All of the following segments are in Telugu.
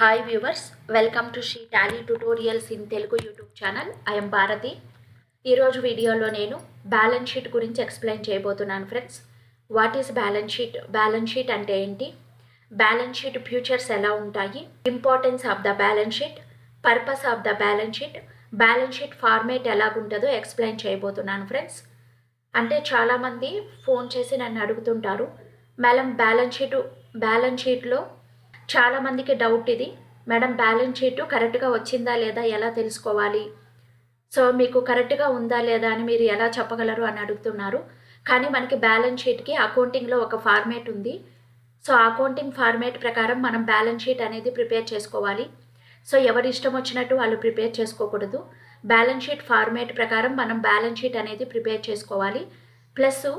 Hi viewers, welcome to she Tally tutorials in Telugu YouTube channel. I'm Bharati. ఈరోజు వీడియోలో నేను బ్యాలెన్స్ షీట్ గురించి ఎక్స్ప్లెయిన్ చేయబోతున్నాను friends. What is balance sheet? Balance sheet అంటే ఏంటి? బ్యాలెన్స్ షీట్ ఫ్యూచర్స్ ఎలా ఉంటాయి? Importance of the balance sheet, purpose of the balance sheet format ఎలాగుంటుందో ఎక్స్ప్లెయిన్ చేయబోతున్నాను ఫ్రెండ్స్. అంటే చాలామంది ఫోన్ చేసి నన్ను అడుగుతుంటారు, మేడం బ్యాలెన్స్ షీట్లో చాలామందికి డౌట్ ఇది, మేడం బ్యాలెన్స్ షీట్ కరెక్ట్గా వచ్చిందా లేదా ఎలా తెలుసుకోవాలి, సో మీకు కరెక్ట్గా ఉందా లేదా అని మీరు ఎలా చెప్పగలరు అని అడుగుతున్నారు. కానీ మనకి బ్యాలెన్స్ షీట్కి అకౌంటింగ్లో ఒక ఫార్మేట్ ఉంది. సో అకౌంటింగ్ ఫార్మేట్ ప్రకారం మనం బ్యాలెన్స్ షీట్ అనేది ప్రిపేర్ చేసుకోవాలి. సో ఎవరి ఇష్టం వచ్చినట్టు వాళ్ళు ప్రిపేర్ చేసుకోకూడదు. బ్యాలెన్స్ షీట్ ఫార్మేట్ ప్రకారం మనం బ్యాలెన్స్ షీట్ అనేది ప్రిపేర్ చేసుకోవాలి. ప్లస్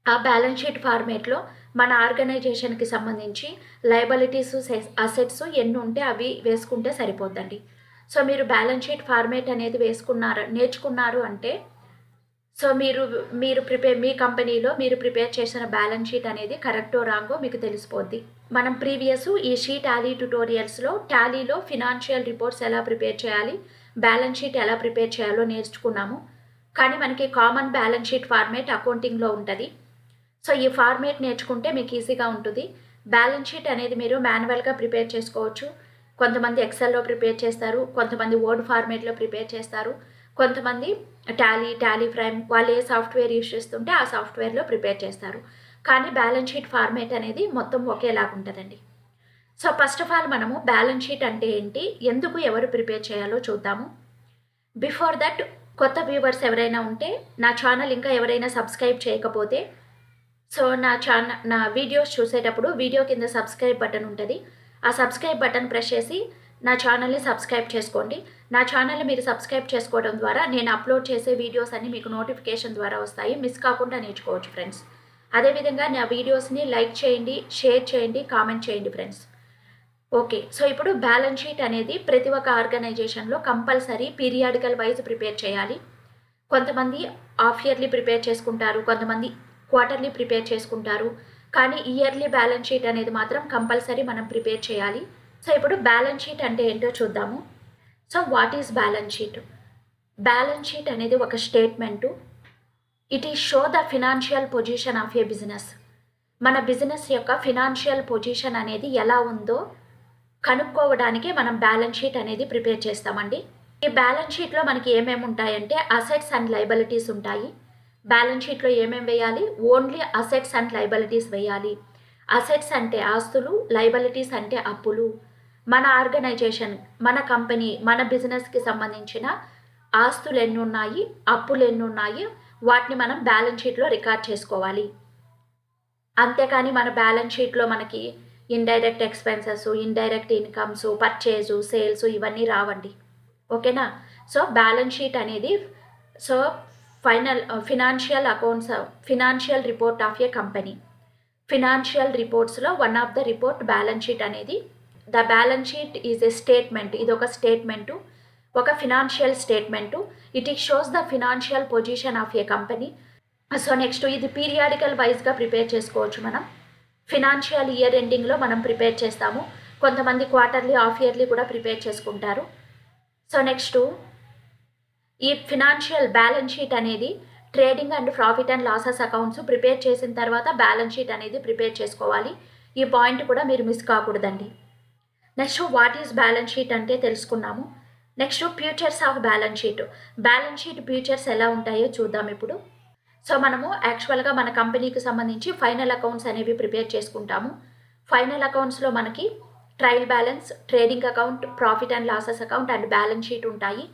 ఆ బ్యాలెన్స్ షీట్ ఫార్మేట్లో మన ఆర్గనైజేషన్కి సంబంధించి లయబిలిటీస్, అసెట్స్ ఎన్ని ఉంటే అవి వేసుకుంటే సరిపోద్దండి. సో మీరు బ్యాలెన్స్ షీట్ ఫార్మేట్ అనేది నేర్చుకున్నారు అంటే సో మీ కంపెనీలో మీరు ప్రిపేర్ చేసిన బ్యాలెన్స్ షీట్ అనేది కరెక్టో రాంగో మీకు తెలిసిపోద్ది. మనం ప్రీవియస్ ఈ షీ టాలీ ట్యుటోరియల్స్లో టాలీలో ఫినాన్షియల్ రిపోర్ట్స్ ఎలా ప్రిపేర్ చేయాలి, బ్యాలెన్స్ షీట్ ఎలా ప్రిపేర్ చేయాలో నేర్చుకున్నాము. కానీ మనకి కామన్ బ్యాలెన్స్ షీట్ ఫార్మేట్ అకౌంటింగ్లో ఉంటుంది. సో ఈ ఫార్మేట్ నేర్చుకుంటే మీకు ఈజీగా ఉంటుంది. బ్యాలెన్స్ షీట్ అనేది మీరు మాన్యువల్గా ప్రిపేర్ చేసుకోవచ్చు. కొంతమంది ఎక్సెల్లో ప్రిపేర్ చేస్తారు, కొంతమంది వర్డ్ ఫార్మేట్లో ప్రిపేర్ చేస్తారు, కొంతమంది టాలీ ప్రైమ్ వాళ్ళు ఏ సాఫ్ట్వేర్ యూజ్ చేస్తుంటే ఆ సాఫ్ట్వేర్లో ప్రిపేర్ చేస్తారు. కానీ బ్యాలెన్స్ షీట్ ఫార్మేట్ అనేది మొత్తం ఒకేలాగా ఉంటుందండి. సో ఫస్ట్ ఆఫ్ ఆల్ మనము బ్యాలెన్స్ షీట్ అంటే ఏంటి, ఎందుకు ఎవరు ప్రిపేర్ చేయాలో చూద్దాము. బిఫోర్ దట్ కొత్త వ్యూవర్స్ ఎవరైనా ఉంటే నా ఛానల్ ఇంకా ఎవరైనా సబ్స్క్రైబ్ చేయకపోతే సో నా వీడియోస్ చూసేటప్పుడు వీడియో కింద సబ్స్క్రైబ్ బటన్ ఉంటుంది. ఆ సబ్స్క్రైబ్ బటన్ ప్రెస్ చేసి నా ఛానల్ని సబ్స్క్రైబ్ చేసుకోండి. నా ఛానల్ని మీరు సబ్స్క్రైబ్ చేసుకోవడం ద్వారా నేను అప్లోడ్ చేసే వీడియోస్ అన్ని మీకు నోటిఫికేషన్ ద్వారా వస్తాయి. మిస్ కాకుండా నేర్చుకోవచ్చు ఫ్రెండ్స్. అదేవిధంగా నా వీడియోస్ని లైక్ చేయండి, షేర్ చేయండి, కామెంట్ చేయండి ఫ్రెండ్స్. ఓకే, సో ఇప్పుడు బ్యాలెన్స్ షీట్ అనేది ప్రతి ఒక్క ఆర్గనైజేషన్లో కంపల్సరీ పీరియాడికల్ వైజ్ ప్రిపేర్ చేయాలి. కొంతమంది హాఫ్ ఇయర్లీ ప్రిపేర్ చేసుకుంటారు, కొంతమంది క్వార్టర్లీ ప్రిపేర్ చేసుకుంటారు. కానీ ఇయర్లీ బ్యాలెన్స్ షీట్ అనేది మాత్రం కంపల్సరీ మనం ప్రిపేర్ చేయాలి. సో ఇప్పుడు బ్యాలెన్స్ షీట్ అంటే ఏంటో చూద్దాము. So what is balance sheet? Balance sheet అనేది ఒక statement. It is show the financial position of A business. మన బిజినెస్ యొక్క ఫినాన్షియల్ పొజిషన్ అనేది ఎలా ఉందో కనుక్కోవడానికి మనం బ్యాలెన్స్ షీట్ అనేది ప్రిపేర్ చేస్తామండి. ఈ బ్యాలెన్స్ షీట్లో మనకి ఏమేమి ఉంటాయంటే అసెట్స్ అండ్ లయబిలిటీస్ ఉంటాయి. బ్యాలెన్స్ షీట్లో ఏమేమి వేయాలి? ఓన్లీ అసెట్స్ అండ్ లయబిలిటీస్ వేయాలి. అసెట్స్ అంటే ఆస్తులు, లయబిలిటీస్ అంటే అప్పులు. మన ఆర్గనైజేషన్, మన కంపెనీ, మన బిజినెస్కి సంబంధించిన ఆస్తులు ఎన్ని ఉన్నాయి, అప్పులు ఎన్ని ఉన్నాయి, వాటిని మనం బ్యాలెన్స్ షీట్లో రికార్డ్ చేసుకోవాలి. అంతేకాని మన బ్యాలెన్స్ షీట్లో మనకి indirect expenses, indirect incomes, purchase, sales ఇవన్నీ రావండి. ఓకేనా? సో బ్యాలెన్స్ షీట్ అనేది financial report of a company. Financial రిపోర్ట్స్లో one of the report balance sheet అనేది. The balance sheet is a statement. ఇది ఒక స్టేట్మెంటు, ఒక financial statement. It shows the financial position of a company. So next ఇది పీరియాడికల్ వైజ్గా ప్రిపేర్ చేసుకోవచ్చు. మనం ఫినాన్షియల్ ఇయర్ ఎండింగ్లో మనం ప్రిపేర్ చేస్తాము. కొంతమంది క్వార్టర్లీ, హాఫ్ ఇయర్లీ కూడా ప్రిపేర్ చేసుకుంటారు. సో నెక్స్ట్ ఈ ఫినాన్షియల్ బ్యాలెన్స్ షీట్ అనేది trading and profit and losses accounts prepare చేసిన తర్వాత బ్యాలెన్స్ షీట్ అనేది ప్రిపేర్ చేసుకోవాలి. ఈ పాయింట్ కూడా మీరు మిస్ కాకూడదండి. Next what is balance sheet అంటే తెలుసుకున్నాము. Next features of balance sheet. Balance sheet features ఎలా ఉంటాయో చూద్దాం ఇప్పుడు. సో మనము యాక్చువల్గా మన కంపెనీకి సంబంధించి ఫైనల్ అకౌంట్స్ అనేవి ప్రిపేర్ చేసుకుంటాము. ఫైనల్ అకౌంట్స్లో మనకి trial balance, trading account, profit and losses account and balance sheet ఉంటాయి.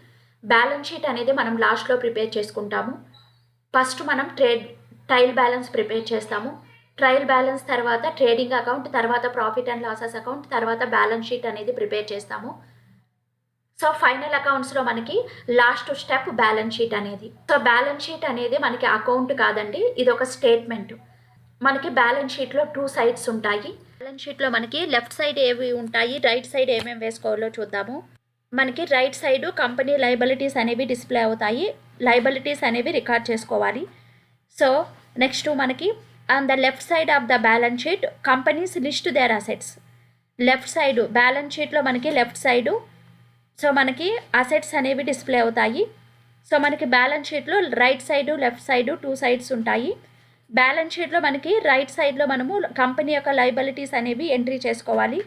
బ్యాలెన్స్ షీట్ అనేది మనం లాస్ట్లో ప్రిపేర్ చేసుకుంటాము. ఫస్ట్ మనం ట్రయల్ బ్యాలెన్స్ ప్రిపేర్ చేస్తాము. ట్రయల్ బ్యాలెన్స్ తర్వాత ట్రేడింగ్ అకౌంట్, తర్వాత ప్రాఫిట్ అండ్ లాసెస్ అకౌంట్, తర్వాత బ్యాలెన్స్ షీట్ అనేది ప్రిపేర్ చేస్తాము. సో ఫైనల్ అకౌంట్స్లో మనకి లాస్ట్ స్టెప్ బ్యాలెన్స్ షీట్ అనేది. సో బ్యాలెన్స్ షీట్ అనేది మనకి అకౌంట్ కాదండి, ఇది ఒక స్టేట్మెంట్. మనకి బ్యాలెన్స్ షీట్లో 2 సైడ్స్ ఉంటాయి. బ్యాలెన్స్ షీట్లో మనకి లెఫ్ట్ సైడ్ ఏవి ఉంటాయి, రైట్ సైడ్ ఏమేమి వేసుకోవాలో చూద్దాము. మనకి రైట్ సైడ్ కంపెనీ లయబిలిటీస్ అనేవి డిస్ప్లే అవుతాయి. లయబిలిటీస్ అనేవి రికార్డ్ చేసుకోవాలి. సో నెక్స్ట్ మనకి on the left side of the balance sheet companies list their assets. Left side balance షీట్లో మనకి లెఫ్ట్ సైడు సో మనకి అసెట్స్ అనేవి డిస్ప్లే అవుతాయి. సో మనకి బ్యాలెన్స్ షీట్లో right side left side 2 sides ఉంటాయి. బ్యాలెన్స్ షీట్లో మనకి రైట్ సైడ్లో మనము కంపెనీ యొక్క లయబిలిటీస్ అనేవి ఎంట్రీ చేసుకోవాలి.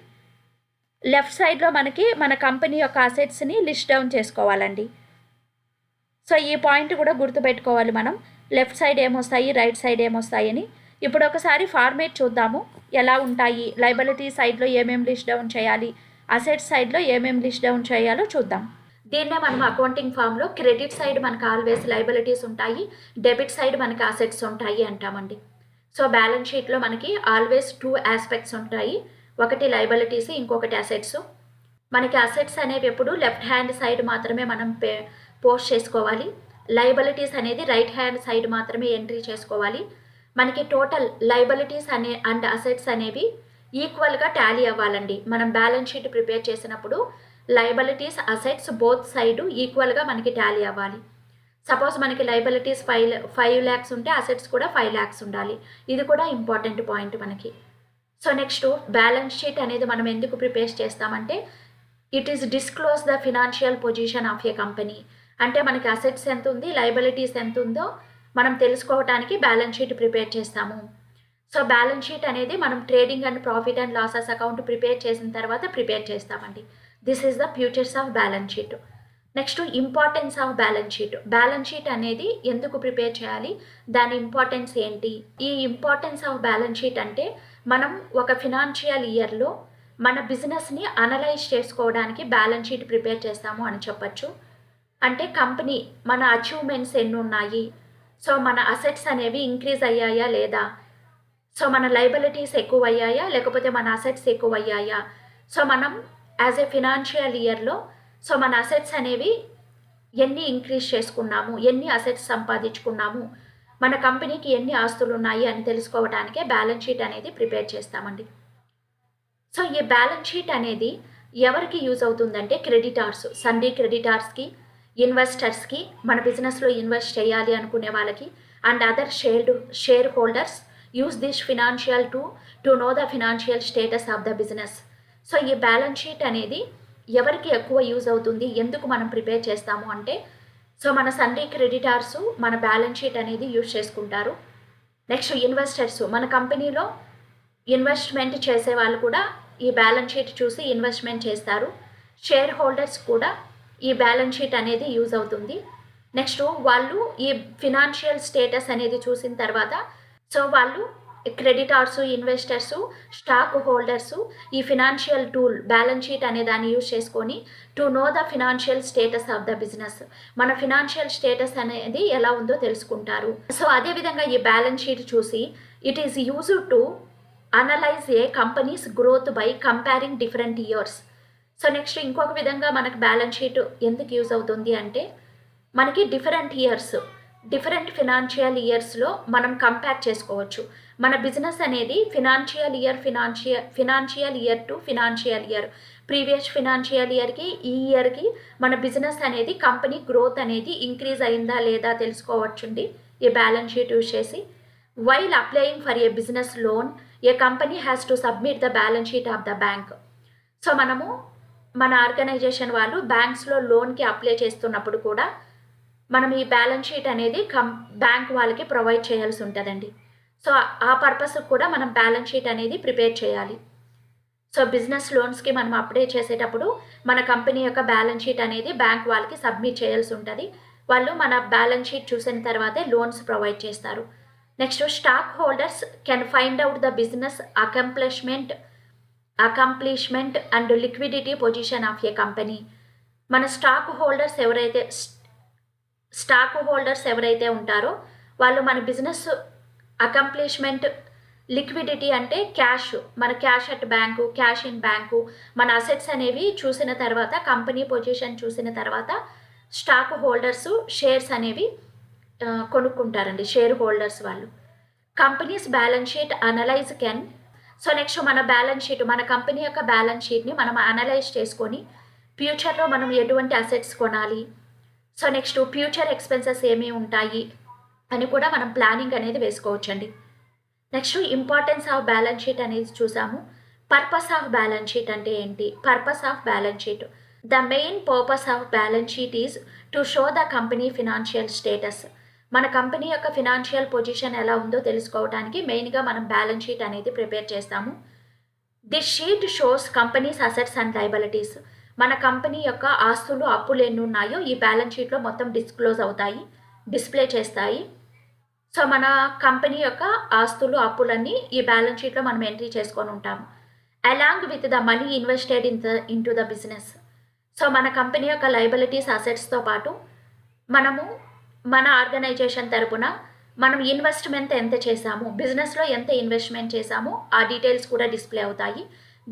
లెఫ్ట్ సైడ్లో మనకి మన కంపెనీ యొక్క అసెట్స్ని లిస్ట్ డౌన్ చేసుకోవాలండి. సో ఈ పాయింట్ కూడా గుర్తుపెట్టుకోవాలి మనం, లెఫ్ట్ సైడ్ ఏమొస్తాయి రైట్ సైడ్ ఏమొస్తాయి అని. ఇప్పుడు ఒకసారి ఫార్మేట్ చూద్దాము ఎలా ఉంటాయి, లయబిలిటీ సైడ్లో ఏమేమి లిస్ట్ డౌన్ చేయాలి, అసెట్స్ సైడ్లో ఏమేమి లిస్ట్ డౌన్ చేయాలో చూద్దాం. దీన్నే మనం అకౌంటింగ్ ఫామ్లో క్రెడిట్ సైడ్ మనకు ఆల్వేస్ లయబిలిటీస్ ఉంటాయి, డెబిట్ సైడ్ మనకి అసెట్స్ ఉంటాయి అంటామండి. సో బ్యాలెన్స్ షీట్లో మనకి ఆల్వేస్ 2 ఆస్పెక్ట్స్ ఉంటాయి, ఒకటి లయబిలిటీస్, ఇంకొకటి అసెట్స్. మనకి అసెట్స్ అనేవి ఎప్పుడు లెఫ్ట్ హ్యాండ్ సైడ్ మాత్రమే మనం పోస్ట్ చేసుకోవాలి, లయబిలిటీస్ అనేది రైట్ హ్యాండ్ సైడ్ మాత్రమే ఎంట్రీ చేసుకోవాలి. మనకి టోటల్ లయబిలిటీస్ అండ్ అసెట్స్ అనేవి ఈక్వల్గా టాలీ అవ్వాలండి. మనం బ్యాలెన్స్ షీట్ ప్రిపేర్ చేసినప్పుడు లయబిలిటీస్ అసెట్స్ బోత్ సైడ్ ఈక్వల్గా మనకి టాలీ అవ్వాలి. సపోజ్ మనకి లయబిలిటీస్ 5 lakhs ఉంటే అసెట్స్ కూడా 5 lakhs ఉండాలి. ఇది కూడా ఇంపార్టెంట్ పాయింట్ మనకి. సో నెక్స్ట్ బ్యాలెన్స్ షీట్ అనేది మనం ఎందుకు ప్రిపేర్ చేస్తామంటే it is disclose the financial position of a company. అంటే మనకి అసెట్స్ ఎంత ఉంది, లయబిలిటీస్ ఎంత ఉందో మనం తెలుసుకోవడానికి బ్యాలెన్స్ షీట్ ప్రిపేర్ చేస్తాము. సో బ్యాలెన్స్ షీట్ అనేది మనం trading and profit and losses account prepare చేసిన తర్వాత ప్రిపేర్ చేస్తామండి. This is the futures of balance sheet. Next importance of balance sheet. Balance sheet అనేది ఎందుకు ప్రిపేర్ చేయాలి, దాని ఇంపార్టెన్స్ ఏంటి? ఈ ఇంపార్టెన్స్ ఆఫ్ బ్యాలెన్స్ షీట్ అంటే మనం ఒక ఫినాన్షియల్ ఇయర్లో మన బిజినెస్ని అనలైజ్ చేసుకోవడానికి బ్యాలెన్స్ షీట్ ప్రిపేర్ చేస్తాము అని చెప్పచ్చు. అంటే కంపెనీ మన అచీవ్మెంట్స్ ఎన్ని ఉన్నాయి, సో మన అసెట్స్ అనేవి ఇంక్రీజ్ అయ్యాయా లేదా, సో మన లయబిలిటీస్ ఎక్కువ అయ్యాయా లేకపోతే మన అసెట్స్ ఎక్కువ అయ్యాయా, సో మనం యాజ్ ఏ ఫినాన్షియల్ ఇయర్లో సో మన అసెట్స్ అనేవి ఎన్ని ఇంక్రీజ్ చేసుకున్నాము, ఎన్ని అసెట్స్ సంపాదించుకున్నాము, మన కంపెనీకి ఎన్ని ఆస్తులు ఉన్నాయి అని తెలుసుకోవడానికే బ్యాలెన్స్ షీట్ అనేది ప్రిపేర్ చేస్తామండి. సో ఈ బ్యాలెన్స్ షీట్ అనేది ఎవరికి యూజ్ అవుతుందంటే క్రెడిటార్స్, సండీ క్రెడిటార్స్కి, ఇన్వెస్టర్స్కి, మన బిజినెస్లో ఇన్వెస్ట్ చేయాలి అనుకునే వాళ్ళకి, and other share holders use this financial to know the financial status of the business. So ఈ బ్యాలెన్స్ షీట్ అనేది ఎవరికి ఎక్కువ యూజ్ అవుతుంది, ఎందుకు మనం ప్రిపేర్ చేస్తాము అంటే సో మన సండీ క్రెడిటార్స్ మన బ్యాలెన్స్ షీట్ అనేది యూజ్ చేసుకుంటారు. నెక్స్ట్ ఇన్వెస్టర్స్, మన కంపెనీలో ఇన్వెస్ట్మెంట్ చేసే వాళ్ళు కూడా ఈ బ్యాలెన్స్ షీట్ చూసి ఇన్వెస్ట్మెంట్ చేస్తారు. షేర్ హోల్డర్స్ కూడా ఈ బ్యాలెన్స్ షీట్ అనేది యూజ్ అవుతుంది. నెక్స్ట్ వాళ్ళు ఈ ఫినాన్షియల్ స్టేటస్ అనేది చూసిన తర్వాత సో వాళ్ళు క్రెడిటార్స్, ఇన్వెస్టర్స్, స్టాక్ హోల్డర్స్ ఈ ఫినాన్షియల్ టూల్ బ్యాలెన్స్ షీట్ అనే దాన్ని యూజ్ చేసుకొని to know the financial status of the business, మన ఫినాన్షియల్ స్టేటస్ అనేది ఎలా ఉందో తెలుసుకుంటారు. సో అదేవిధంగా ఈ బ్యాలెన్స్ షీట్ చూసి it is used to analyse A companies growth by comparing different years. So next ఇంకొక విధంగా మనకు బ్యాలెన్స్ షీట్ ఎందుకు యూజ్ అవుతుంది అంటే మనకి డిఫరెంట్ ఫినాన్షియల్ ఇయర్స్లో మనం కంపేర్ చేసుకోవచ్చు. మన బిజినెస్ అనేది financial year to financial year, previous financial ఇయర్కి ఈ ఇయర్కి మన బిజినెస్ అనేది కంపెనీ గ్రోత్ అనేది ఇంక్రీజ్ అయిందా లేదా తెలుసుకోవచ్చండి ఈ బ్యాలెన్స్ షీట్ యూజ్ చేసి. While applying for a business loan A company has to submit the balance sheet of the bank. So మనము మన ఆర్గనైజేషన్ వాళ్ళు బ్యాంక్స్లో లోన్కి అప్లై చేస్తున్నప్పుడు కూడా మనం ఈ బ్యాలెన్స్ షీట్ అనేది బ్యాంక్ వాళ్ళకి ప్రొవైడ్ చేయాల్సి ఉంటుందండి. సో ఆ పర్పస్ కూడా మనం బ్యాలెన్స్ షీట్ అనేది ప్రిపేర్ చేయాలి. సో బిజినెస్ లోన్స్కి మనం అప్లై చేసేటప్పుడు మన కంపెనీ యొక్క బ్యాలెన్స్ షీట్ అనేది బ్యాంక్ వాళ్ళకి సబ్మిట్ చేయాల్సి ఉంటుంది. వాళ్ళు మన బ్యాలెన్స్ షీట్ చూసిన తర్వాతే లోన్స్ ప్రొవైడ్ చేస్తారు. Next stock holders can find out the business accomplishment and liquidity position of a company. మన స్టాక్ హోల్డర్స్ ఎవరైతే ఉంటారో వాళ్ళు మన బిజినెస్ అకంప్లిష్మెంట్, లిక్విడిటీ అంటే క్యాష్, మన cash at bank, cash in bank, మన అసెట్స్ అనేవి చూసిన తర్వాత, కంపెనీ పొజిషన్ చూసిన తర్వాత స్టాక్ హోల్డర్స్ షేర్స్ అనేవి కొనుక్కుంటారండి, షేర్ హోల్డర్స్ వాళ్ళు. Companies balance sheet analyse can. So next మన బ్యాలెన్స్ షీట్, మన కంపెనీ యొక్క బ్యాలెన్స్ షీట్ని మనం అనలైజ్ చేసుకొని ఫ్యూచర్లో మనం ఎటువంటి అసెట్స్ కొనాలి, సో నెక్స్ట్ ఫ్యూచర్ ఎక్స్పెన్సెస్ ఏమి ఉంటాయి అని కూడా మనం ప్లానింగ్ అనేది వేసుకోవచ్చండి. Next importance of balance sheet అనేది చూసాము. పర్పస్ ఆఫ్ బ్యాలెన్స్ షీట్ అంటే ఏంటి? Purpose of balance sheet, the main purpose of balance sheet is to show the company financial status. మన కంపెనీ యొక్క ఫినాన్షియల్ పొజిషన్ ఎలా ఉందో తెలుసుకోవడానికి మెయిన్గా మనం బ్యాలెన్స్ షీట్ అనేది ప్రిపేర్ చేస్తాము. This sheet shows companies assets and liabilities. మన కంపెనీ యొక్క ఆస్తులు అప్పులు ఎన్ని ఉన్నాయో ఈ బ్యాలెన్స్ షీట్లో మొత్తం డిస్క్లోజ్ అవుతాయి, డిస్ప్లే చేస్తాయి. సో మన కంపెనీ యొక్క ఆస్తులు అప్పులన్నీ ఈ బ్యాలెన్స్ షీట్లో మనం ఎంట్రీ చేసుకొని ఉంటాము. Along with the money invested in to the business. So మన కంపెనీ యొక్క లయబిలిటీస్ అసెట్స్తో పాటు మనము మన ఆర్గనైజేషన్ తరపున మనం ఇన్వెస్ట్మెంట్ ఎంత చేశాము, బిజినెస్లో ఎంత ఇన్వెస్ట్మెంట్ చేశామో ఆ డీటెయిల్స్ కూడా డిస్ప్లే అవుతాయి.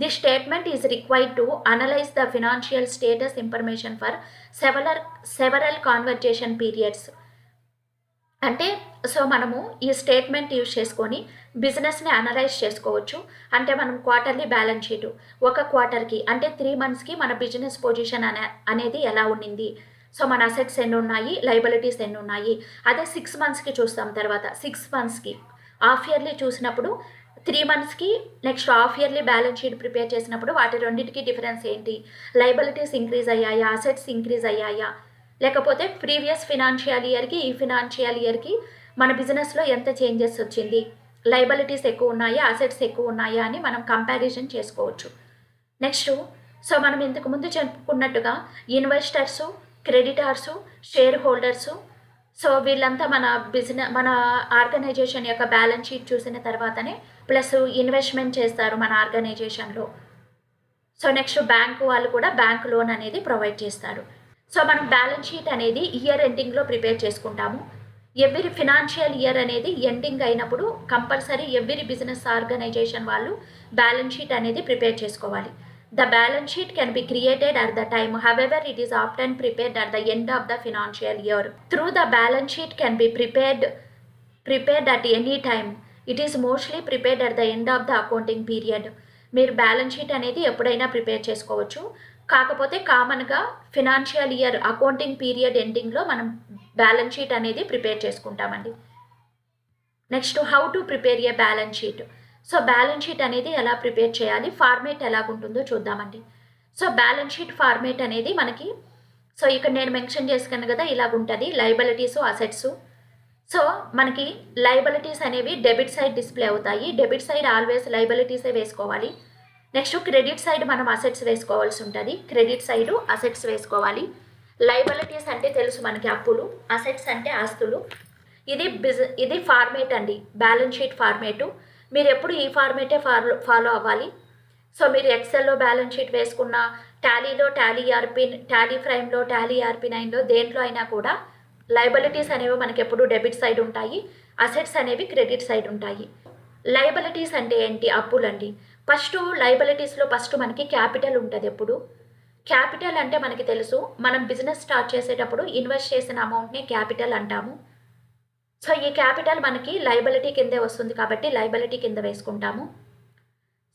This statement is required to analyse the financial status information for several conversation periods. అంటే సో మనము ఈ స్టేట్మెంట్ యూజ్ చేసుకొని బిజినెస్ని అనలైజ్ చేసుకోవచ్చు. అంటే మనం క్వార్టర్లీ బ్యాలెన్స్ షీటు ఒక క్వార్టర్కి అంటే 3 monthsకి మన బిజినెస్ పొజిషన్ అనేది ఎలా ఉండింది, సో మన అసెట్స్ ఎన్ని ఉన్నాయి, లయబిలిటీస్ ఎన్ని ఉన్నాయి. అదే 6 monthsకి చూస్తాం. తర్వాత 6 monthsకి హాఫ్ ఇయర్లీ చూసినప్పుడు 3 monthsకి next half yearly balance sheet prepare చేసినప్పుడు వాటి రెండింటికి డిఫరెన్స్ ఏంటి, లయబిలిటీస్ ఇంక్రీజ్ అయ్యాయా, అసెట్స్ ఇంక్రీజ్ అయ్యాయా, లేకపోతే ప్రీవియస్ ఫినాన్షియల్ ఇయర్కి ఈ ఫినాన్షియల్ ఇయర్కి మన బిజినెస్లో ఎంత చేంజెస్ వచ్చింది, లయబిలిటీస్ ఎక్కువ ఉన్నాయా, అసెట్స్ ఎక్కువ ఉన్నాయా అని మనం కంపారిజన్ చేసుకోవచ్చు. నెక్స్ట్ సో మనం ఇంతకుముందు చెప్పుకున్నట్టుగా ఇన్వెస్టర్సు, క్రెడిటార్సు, షేర్ హోల్డర్సు, సో వీళ్ళంతా మన ఆర్గనైజేషన్ యొక్క బ్యాలెన్స్ షీట్ చూసిన తర్వాతనే ప్లస్ ఇన్వెస్ట్మెంట్ చేస్తారు మన ఆర్గనైజేషన్లో. సో నెక్స్ట్ బ్యాంకు వాళ్ళు కూడా బ్యాంక్ లోన్ అనేది ప్రొవైడ్ చేస్తారు. సో మనం బ్యాలెన్స్ షీట్ అనేది ఇయర్ ఎండింగ్లో ప్రిపేర్ చేసుకుంటాము. ఎవ్రీ ఫినాన్షియల్ ఇయర్ అనేది ఎండింగ్ అయినప్పుడు కంపల్సరీ ఎవ్రీ బిజినెస్ ఆర్గనైజేషన్ వాళ్ళు బ్యాలెన్స్ షీట్ అనేది ప్రిపేర్ చేసుకోవాలి. The balance sheet can be created at the time, however it is often prepared at the end of the financial year. Through the balance sheet can be prepared at any time. It is mostly prepared at the end of the accounting period. మీరు బ్యాలెన్స్ షీట్ అనేది ఎప్పుడైనా ప్రిపేర్ చేసుకోవచ్చు. కాకపోతే కామన్గా ఫినాన్షియల్ ఇయర్ అకౌంటింగ్ పీరియడ్ ఎండింగ్లో మనం బ్యాలెన్స్ షీట్ అనేది ప్రిపేర్ చేసుకుంటామండి. Next how to prepare A balance sheet. So balance sheet అనేది ఎలా ప్రిపేర్ చేయాలి, ఫార్మేట్ ఎలాగుంటుందో చూద్దామండి. సో బ్యాలెన్స్ షీట్ ఫార్మేట్ అనేది మనకి సో ఇక్కడ నేను మెన్షన్ చేసుకున్నాను కదా ఇలాగుంటుంది, లయబిలిటీసు, అసెట్స్. సో మనకి లయబిలిటీస్ అనేవి డెబిట్ సైడ్ డిస్ప్లే అవుతాయి. డెబిట్ సైడ్ ఆల్వేస్ లయబిలిటీసే వేసుకోవాలి. నెక్స్ట్ క్రెడిట్ సైడ్ మనం అసెట్స్ వేసుకోవాల్సి ఉంటుంది. క్రెడిట్ సైడు అసెట్స్ వేసుకోవాలి. లయబిలిటీస్ అంటే తెలుసు మనకి అప్పులు, అసెట్స్ అంటే ఆస్తులు. ఇది ఫార్మేట్ అండి, బ్యాలెన్స్ షీట్ ఫార్మేటు. మీరు ఎప్పుడు ఈ ఫార్మేటే ఫాలో అవ్వాలి. సో మీరు ఎక్సెల్లో బ్యాలెన్స్ షీట్ వేసుకున్న, టాలీలో, టాలీ ప్రైమ్లో, టాలీ ERP9లో దేంట్లో అయినా కూడా లయబిలిటీస్ అనేవి మనకి ఎప్పుడు డెబిట్ సైడ్ ఉంటాయి, అసెట్స్ అనేవి క్రెడిట్ సైడ్ ఉంటాయి. లయబిలిటీస్ అంటే ఏంటి, అప్పులండి. ఫస్ట్ లయబిలిటీస్లో ఫస్ట్ మనకి క్యాపిటల్ ఉంటుంది. ఎప్పుడు క్యాపిటల్ అంటే మనకి తెలుసు, మనం బిజినెస్ స్టార్ట్ చేసేటప్పుడు ఇన్వెస్ట్ చేసిన అమౌంట్ని క్యాపిటల్ అంటాము. సో ఈ క్యాపిటల్ మనకి లయబిలిటీ కిందే వస్తుంది కాబట్టి లయబిలిటీ కింద వేసుకుంటాము.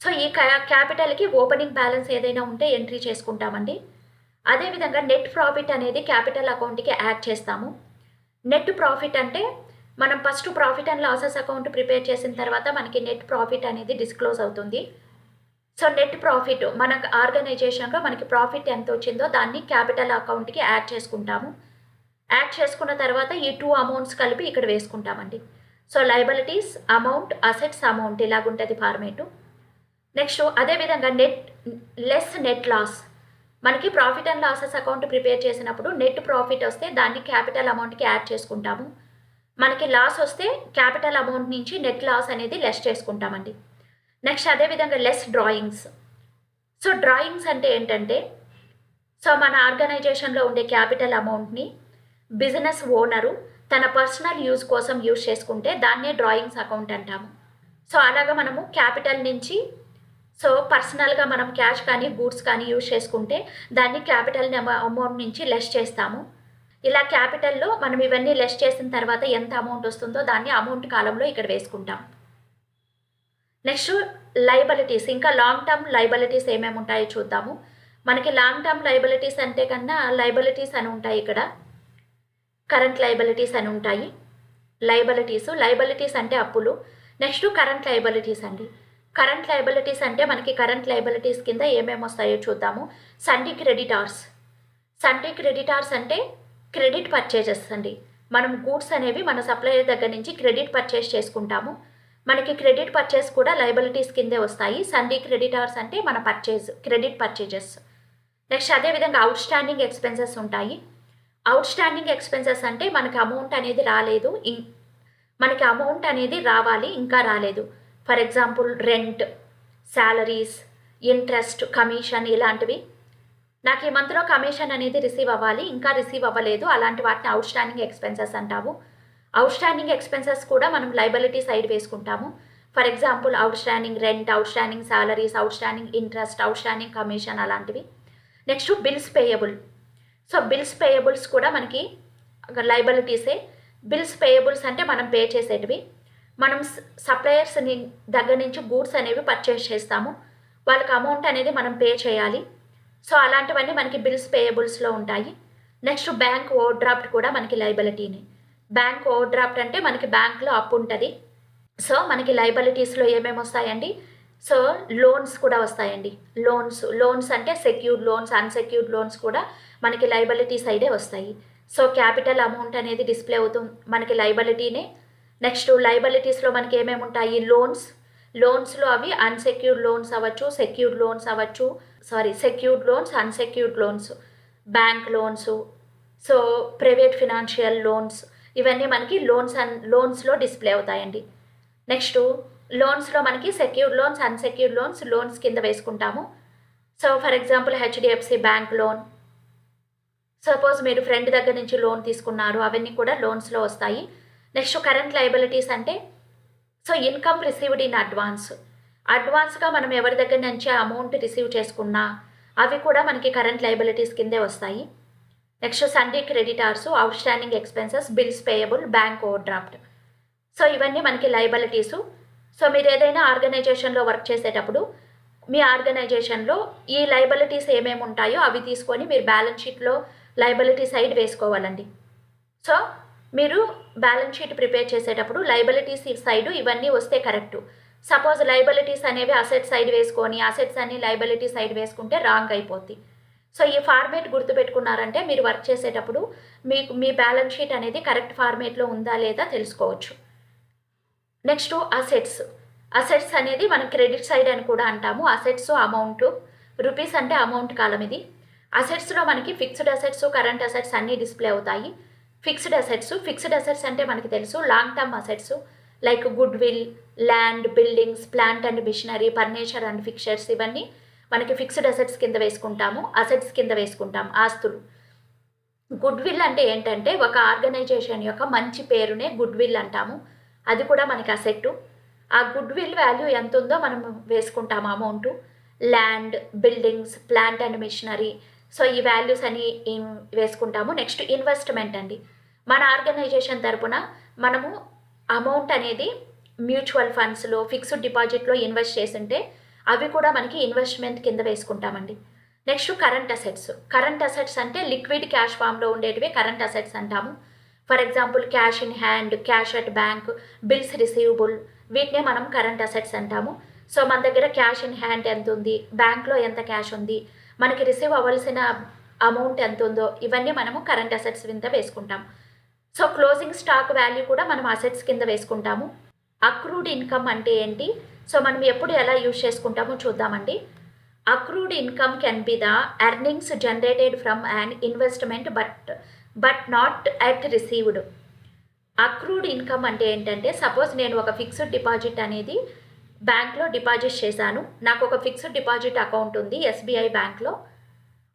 సో ఈ క్యాపిటల్కి ఓపెనింగ్ బ్యాలెన్స్ ఏదైనా ఉంటే ఎంట్రీ చేసుకుంటామండి. అదేవిధంగా నెట్ ప్రాఫిట్ అనేది క్యాపిటల్ అకౌంట్కి యాడ్ చేస్తాము. నెట్ ప్రాఫిట్ అంటే మనం first profit and losses account prepare చేసిన తర్వాత మనకి నెట్ ప్రాఫిట్ అనేది డిస్క్లోజ్ అవుతుంది. సో నెట్ ప్రాఫిట్ మన ఆర్గనైజేషన్లో మనకి ప్రాఫిట్ ఎంత వచ్చిందో దాన్ని క్యాపిటల్ అకౌంట్కి యాడ్ చేసుకుంటాము. యాడ్ చేసుకున్న తర్వాత ఈ 2 అమౌంట్స్ కలిపి ఇక్కడ వేసుకుంటామండి. So liabilities amount, assets amount ఇలాగుంటుంది ఫార్మేటు. నెక్స్ట్ అదేవిధంగా నెట్ లాస్. మనకి profit and losses account prepare చేసినప్పుడు నెట్ ప్రాఫిట్ వస్తే దాన్ని క్యాపిటల్ అమౌంట్కి యాడ్ చేసుకుంటాము. మనకి లాస్ వస్తే క్యాపిటల్ అమౌంట్ నుంచి నెట్ లాస్ అనేది లెస్ చేసుకుంటామండి. నెక్స్ట్ అదేవిధంగా లెస్ డ్రాయింగ్స్. సో డ్రాయింగ్స్ అంటే ఏంటంటే సో మన ఆర్గనైజేషన్లో ఉండే క్యాపిటల్ అమౌంట్ని బిజినెస్ ఓనరు తన పర్సనల్ యూజ్ కోసం యూజ్ చేసుకుంటే దాన్నే డ్రాయింగ్స్ అకౌంట్ అంటాము. సో అలాగా మనము క్యాపిటల్ నుంచి సో పర్సనల్గా మనం క్యాష్ కానీ గూడ్స్ కానీ యూజ్ చేసుకుంటే దాన్ని క్యాపిటల్ అమౌంట్ నుంచి లెస్ చేస్తాము. ఇలా క్యాపిటల్లో మనం ఇవన్నీ లెస్ చేసిన తర్వాత ఎంత అమౌంట్ వస్తుందో దాన్ని అమౌంట్ కాలంలో ఇక్కడ వేసుకుంటాం. నెక్స్ట్ లయబిలిటీస్, ఇంకా లాంగ్ టర్మ్ లయబిలిటీస్ ఏమేమి ఉంటాయో చూద్దాము. మనకి లాంగ్ టర్మ్ లయబిలిటీస్ అంటే కన్నా లయబిలిటీస్ అని ఉంటాయి. ఇక్కడ కరెంట్ లయబిలిటీస్ అని ఉంటాయి. లయబిలిటీస్ అంటే అప్పులు. నెక్స్ట్ కరెంట్ లయబిలిటీస్ అండి. కరెంట్ లయబిలిటీస్ అంటే మనకి కరెంట్ లయబిలిటీస్ కింద ఏమేమి వస్తాయో చూద్దాము. సండీ క్రెడిటార్స్. సండీ క్రెడిటార్స్ అంటే క్రెడిట్ పర్చేజెస్ అండి. మనం గూడ్స్ అనేవి మన సప్లయర్ దగ్గర నుంచి క్రెడిట్ పర్చేస్ చేసుకుంటాము. మనకి క్రెడిట్ పర్చేస్ కూడా లయబిలిటీస్ కిందే వస్తాయి. సండీ క్రెడిటార్స్ అంటే మన క్రెడిట్ పర్చేజెస్. నెక్స్ట్ అదేవిధంగా అవుట్ స్టాండింగ్ ఎక్స్పెన్సెస్ ఉంటాయి. అవుట్ స్టాండింగ్ ఎక్స్పెన్సెస్ అంటే మనకి అమౌంట్ అనేది రాలేదు, మనకి అమౌంట్ అనేది రావాలి, ఇంకా రాలేదు. For example rent, salaries, interest, commission ఇలాంటివి. నాకు ఈ మంత్లో కమిషన్ అనేది రిసీవ్ అవ్వాలి, ఇంకా రిసీవ్ అవ్వలేదు, అలాంటి వాటిని అవుట్ స్టాండింగ్ ఎక్స్పెన్సెస్ అంటాము. అవుట్ స్టాండింగ్ ఎక్స్పెన్సెస్ కూడా మనం లయబిలిటీ సైడ్ వేసుకుంటాము. For example outstanding rent, outstanding salaries, outstanding interest, outstanding commission అలాంటివి. Next bills payable. So bills payables కూడా మనకి లయబిలిటీసే. బిల్స్ పేయబుల్స్ అంటే మనం పే చేసేటివి. మనం సప్లయర్స్ దగ్గర నుంచి గూడ్స్ అనేవి పర్చేస్ చేస్తాము, వాళ్ళకి అమౌంట్ అనేది మనం పే చేయాలి. సో అలాంటివన్నీ మనకి బిల్స్ పేయబుల్స్లో ఉంటాయి. నెక్స్ట్ బ్యాంక్ ఓవర్ డ్రాఫ్ట్ కూడా మనకి లయబిలిటీనే. బ్యాంక్ ఓవర్ డ్రాఫ్ట్ అంటే మనకి బ్యాంక్లో అప్పు ఉంటుంది. సో మనకి లయబిలిటీస్లో ఏమేమి వస్తాయండి? సో లోన్స్ కూడా వస్తాయండి. లోన్స్ అంటే సెక్యూర్డ్ లోన్స్, అన్సెక్యూర్డ్ లోన్స్ కూడా మనకి లయబిలిటీ సైడే వస్తాయి. సో క్యాపిటల్ అమౌంట్ అనేది డిస్ప్లే అవుతుంది మనకి లయబిలిటీనే. నెక్స్ట్ లయబిలిటీస్లో మనకి ఏమేమి ఉంటాయి? లోన్స్లో అవి అన్సెక్యూర్డ్ లోన్స్ అవ్వచ్చు, సెక్యూర్డ్ లోన్స్ అవ్వచ్చు, secured loans, unsecured loans, bank loans, so private financial loans, ఇవన్నీ మనకి లోన్స్లో డిస్ప్లే అవుతాయండి. నెక్స్ట్ లోన్స్లో మనకి సెక్యూర్డ్ లోన్స్, అన్సెక్యూర్డ్ లోన్స్ కింద వేసుకుంటాము. So for example HDFC bank loan, suppose మీరు ఫ్రెండ్ దగ్గర నుంచి లోన్ తీసుకున్నారు, అవన్నీ కూడా లోన్స్లో వస్తాయి. నెక్స్ట్ కరెంట్ లయబిలిటీస్ అంటే సో ఇన్కమ్ రిసీవ్డ్ ఇన్ అడ్వాన్స్గా మనం ఎవరి దగ్గర నుంచి అమౌంట్ రిసీవ్ చేసుకున్నా అవి కూడా మనకి కరెంట్ లయబిలిటీస్ కిందే వస్తాయి. Next Sunday creditors, out standing expenses, bills payable, bank over draft. So ఇవన్నీ మనకి లయబిలిటీసు. సో మీరు ఏదైనా ఆర్గనైజేషన్లో వర్క్ చేసేటప్పుడు మీ ఆర్గనైజేషన్లో ఈ లయబిలిటీస్ ఏమేమి ఉంటాయో అవి తీసుకొని మీరు బ్యాలెన్స్ షీట్లో లయబిలిటీ సైడ్ వేసుకోవాలండి. సో మీరు బ్యాలెన్స్ షీట్ ప్రిపేర్ చేసేటప్పుడు లయబిలిటీస్ సైడ్ ఇవన్నీ వస్తే కరెక్టు. సపోజ్ లయబిలిటీస్ అనేవి అసెట్ సైడ్ వేసుకొని అసెట్స్ అన్ని లయబిలిటీ సైడ్ వేసుకుంటే రాంగ్ అయిపోద్ది. సో ఈ ఫార్మేట్ గుర్తుపెట్టుకున్నారంటే మీరు వర్క్ చేసేటప్పుడు మీకు మీ బ్యాలెన్స్ షీట్ అనేది కరెక్ట్ ఫార్మేట్లో ఉందా లేదా తెలుసుకోవచ్చు. నెక్స్ట్ అసెట్స్ అనేది మనం క్రెడిట్ సైడ్ అని కూడా అంటాము. అసెట్స్ అమౌంట్, రూపీస్ అంటే అమౌంట్ కాలం ఇది. అసెట్స్లో మనకి ఫిక్స్డ్ అసెట్స్, కరెంట్ అసెట్స్ అన్నీ డిస్ప్లే అవుతాయి. ఫిక్స్డ్ అసెట్స్ అంటే మనకి తెలుసు long term assets like goodwill, land, buildings, plant and machinery, furniture and fixtures, ఇవన్నీ మనకి ఫిక్స్డ్ అసెట్స్ కింద వేసుకుంటాము. అసెట్స్ కింద వేసుకుంటాం ఆస్తులు. గుడ్ విల్ అంటే ఏంటంటే ఒక ఆర్గనైజేషన్ యొక్క మంచి పేరునే గుడ్ విల్ అంటాము, అది కూడా మనకి అసెట్టు. ఆ గుడ్ విల్ వాల్యూ ఎంత ఉందో మనం వేసుకుంటాము amount. Land, buildings, plant and machinery, so ఈ వాల్యూస్ అని వేసుకుంటాము. నెక్స్ట్ ఇన్వెస్ట్మెంట్ అండి. మన ఆర్గనైజేషన్ తరపున మనము అమౌంట్ అనేది మ్యూచువల్ ఫండ్స్లో, ఫిక్స్డ్ డిపాజిట్లో ఇన్వెస్ట్ చేస్తుంటే అవి కూడా మనకి ఇన్వెస్ట్మెంట్ కింద వేసుకుంటామండి. నెక్స్ట్ కరెంట్ అసెట్స్ అంటే లిక్విడ్ క్యాష్ ఫామ్లో ఉండేటివే కరెంట్ అసెట్స్ అంటాము. For example cash in hand, cash at bank, bills receivable, వీటినే మనం కరెంట్ అసెట్స్ అంటాము. సో మన దగ్గర క్యాష్ ఇన్ హ్యాండ్ ఎంత ఉంది, బ్యాంక్లో ఎంత క్యాష్ ఉంది, మనకి రిసీవ్ అవ్వాల్సిన అమౌంట్ ఎంత ఉందో, ఇవన్నీ మనము కరెంట్ అసెట్స్ కింద వేసుకుంటాం. సో క్లోజింగ్ స్టాక్ వాల్యూ కూడా మనం అసెట్స్ కింద వేసుకుంటాము. అక్రూడ్ ఇన్కమ్ అంటే ఏంటి, సో మనం ఎప్పుడు ఎలా యూజ్ చేసుకుంటామో చూద్దామండి. Accrued income can be the earnings generated from an investment but not at received. Accrued income అంటే ఏంటంటే సపోజ్ నేను ఒక ఫిక్స్డ్ డిపాజిట్ అనేది బ్యాంక్లో డిపాజిట్ చేశాను. నాకు ఒక ఫిక్స్డ్ డిపాజిట్ అకౌంట్ ఉంది ఎస్బీఐ బ్యాంక్లో.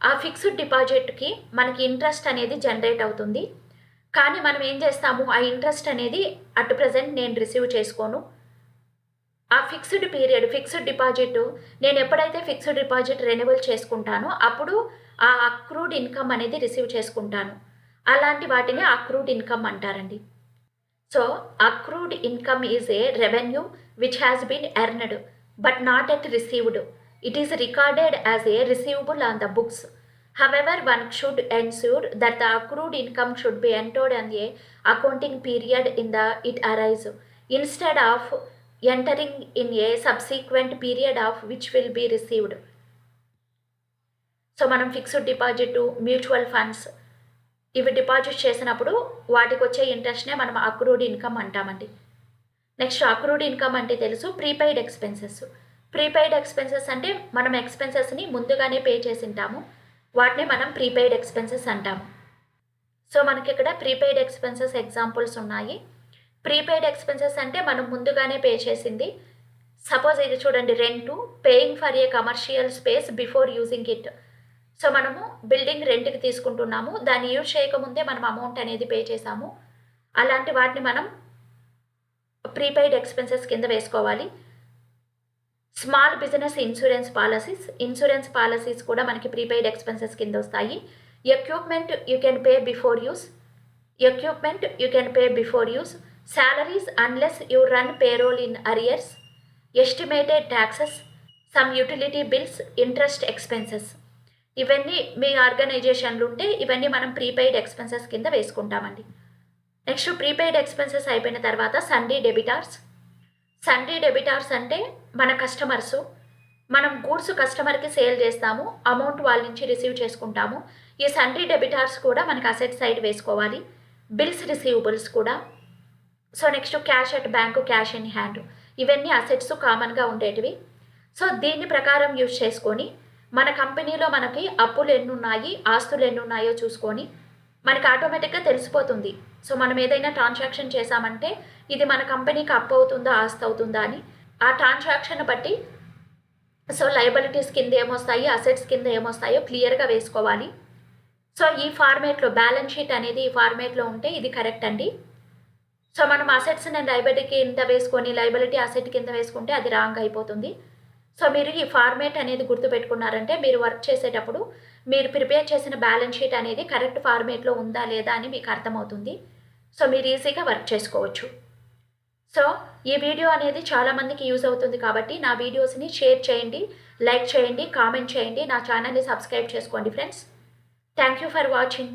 ఆ ఫిక్స్డ్ డిపాజిట్కి మనకి ఇంట్రెస్ట్ అనేది జనరేట్ అవుతుంది. కానీ మనం ఏం చేస్తాము, ఆ ఇంట్రెస్ట్ అనేది అట్ ప్రజెంట్ నేను రిసీవ్ చేసుకోను. ఆ ఫిక్స్డ్ డిపాజిట్ నేను ఎప్పుడైతే ఫిక్స్డ్ డిపాజిట్ రెన్యువల్ చేసుకుంటానో అప్పుడు ఆ అక్రూడ్ ఇన్కమ్ అనేది రిసీవ్ చేసుకుంటాను. అలాంటి వాటిని అక్రూడ్ ఇన్కమ్ అంటారండి. So accrued income is a revenue which has been earned but not yet received. It is recorded as a receivable on the books. However, one should ensure that the accrued income should be entered on a accounting period in the it arise instead of entering in a subsequent period of which will be received. So మనం ఫిక్స్డ్ డిపాజిట్, మ్యూచువల్ ఫండ్స్ ఇవి డిపాజిట్ చేసినప్పుడు వాటికి వచ్చే ఇంట్రెస్ట్నే మనం అక్రూడ్ ఇన్కమ్ అంటామండి. నెక్స్ట్ అక్రూడ్ ఇన్కమ్ అంటే తెలుసు, ప్రీపెయిడ్ ఎక్స్పెన్సెస్. ప్రీపెయిడ్ ఎక్స్పెన్సెస్ అంటే మనం ఎక్స్పెన్సెస్ని ముందుగానే పే చేసి ఉంటాము, వాటిని మనం ప్రీపెయిడ్ ఎక్స్పెన్సెస్ అంటాము. సో మనకి ఇక్కడ ప్రీపెయిడ్ ఎక్స్పెన్సెస్ ఎగ్జాంపుల్స్ ఉన్నాయి. ప్రీపెయిడ్ ఎక్స్పెన్సెస్ అంటే మనం ముందుగానే పే చేసింది. సపోజ్ ఇది చూడండి, rent, paying for a commercial space before using it. So మనము బిల్డింగ్ రెంట్కి తీసుకుంటున్నాము, దాన్ని యూజ్ చేయకముందే మనం అమౌంట్ అనేది పే చేసాము. అలాంటి వాటిని మనం ప్రీపెయిడ్ ఎక్స్పెన్సెస్ కింద వేసుకోవాలి. స్మాల్ బిజినెస్ ఇన్సూరెన్స్ పాలసీస్ కూడా మనకి ప్రీపెయిడ్ ఎక్స్పెన్సెస్ కింద వస్తాయి. Equipment you can pay before use. Salaries unless you run payroll in arrears. Estimated taxes, some utility bills, interest expenses. ఇవన్నీ మీ ఆర్గనైజేషన్లు ఉంటే ఇవన్నీ మనం ప్రీపెయిడ్ ఎక్స్పెన్సెస్ కింద వేసుకుంటామండి. నెక్స్ట్ ప్రీపెయిడ్ ఎక్స్పెన్సెస్ అయిపోయిన తర్వాత సండీ డెబిటార్స్. సండీ డెబిటార్స్ అంటే మన కస్టమర్సు, మనం గూడ్స్ కస్టమర్కి సేల్ చేస్తాము, అమౌంట్ వాళ్ళ నుంచి రిసీవ్ చేసుకుంటాము. ఈ సండీ డెబిటార్స్ కూడా మనకి అసెట్ సైడ్ వేసుకోవాలి. బిల్స్ రిసీవబుల్స్ కూడా. So next cash at bank, cash in hand, ఇవన్నీ అసెట్స్ కామన్గా ఉండేటివి. సో దీన్ని ప్రకారం యూజ్ చేసుకొని మన కంపెనీలో మనకి అప్పులు ఎన్ని ఉన్నాయి, ఆస్తులు ఎన్ని ఉన్నాయో చూసుకొని మనకి ఆటోమేటిక్గా తెలిసిపోతుంది. సో మనం ఏదైనా ట్రాన్సాక్షన్ చేశామంటే ఇది మన కంపెనీకి అప్పు అవుతుందా, ఆస్తి అవుతుందా అని ఆ ట్రాన్సాక్షన్ బట్టి సో లయబిలిటీస్ కింద ఏమొస్తాయి, అసెట్స్ కింద ఏమొస్తాయో క్లియర్గా వేసుకోవాలి. సో ఈ ఫార్మేట్లో బ్యాలెన్స్ షీట్ అనేది ఈ ఫార్మేట్లో ఉంటే ఇది కరెక్ట్ అండి. సో మనం అసెట్స్ని లయబిలిటీ కింద వేసుకొని లయబిలిటీ అసెట్ కింద వేసుకుంటే అది రాంగ్ అయిపోతుంది. సో మీరు ఈ ఫార్మేట్ అనేది గుర్తుపెట్టుకున్నారంటే మీరు వర్క్ చేసేటప్పుడు మీరు ప్రిపేర్ చేసిన బ్యాలెన్స్ షీట్ అనేది కరెక్ట్ ఫార్మేట్లో ఉందా లేదా అని మీకు అర్థమవుతుంది. సో మీరు ఈజీగా వర్క్ చేసుకోవచ్చు. సో ఈ వీడియో అనేది చాలామందికి యూజ్ అవుతుంది కాబట్టి నా వీడియోస్ని షేర్ చేయండి, లైక్ చేయండి, కామెంట్ చేయండి, నా ఛానల్ని సబ్స్క్రైబ్ చేసుకోండి friends. Thank you for watching.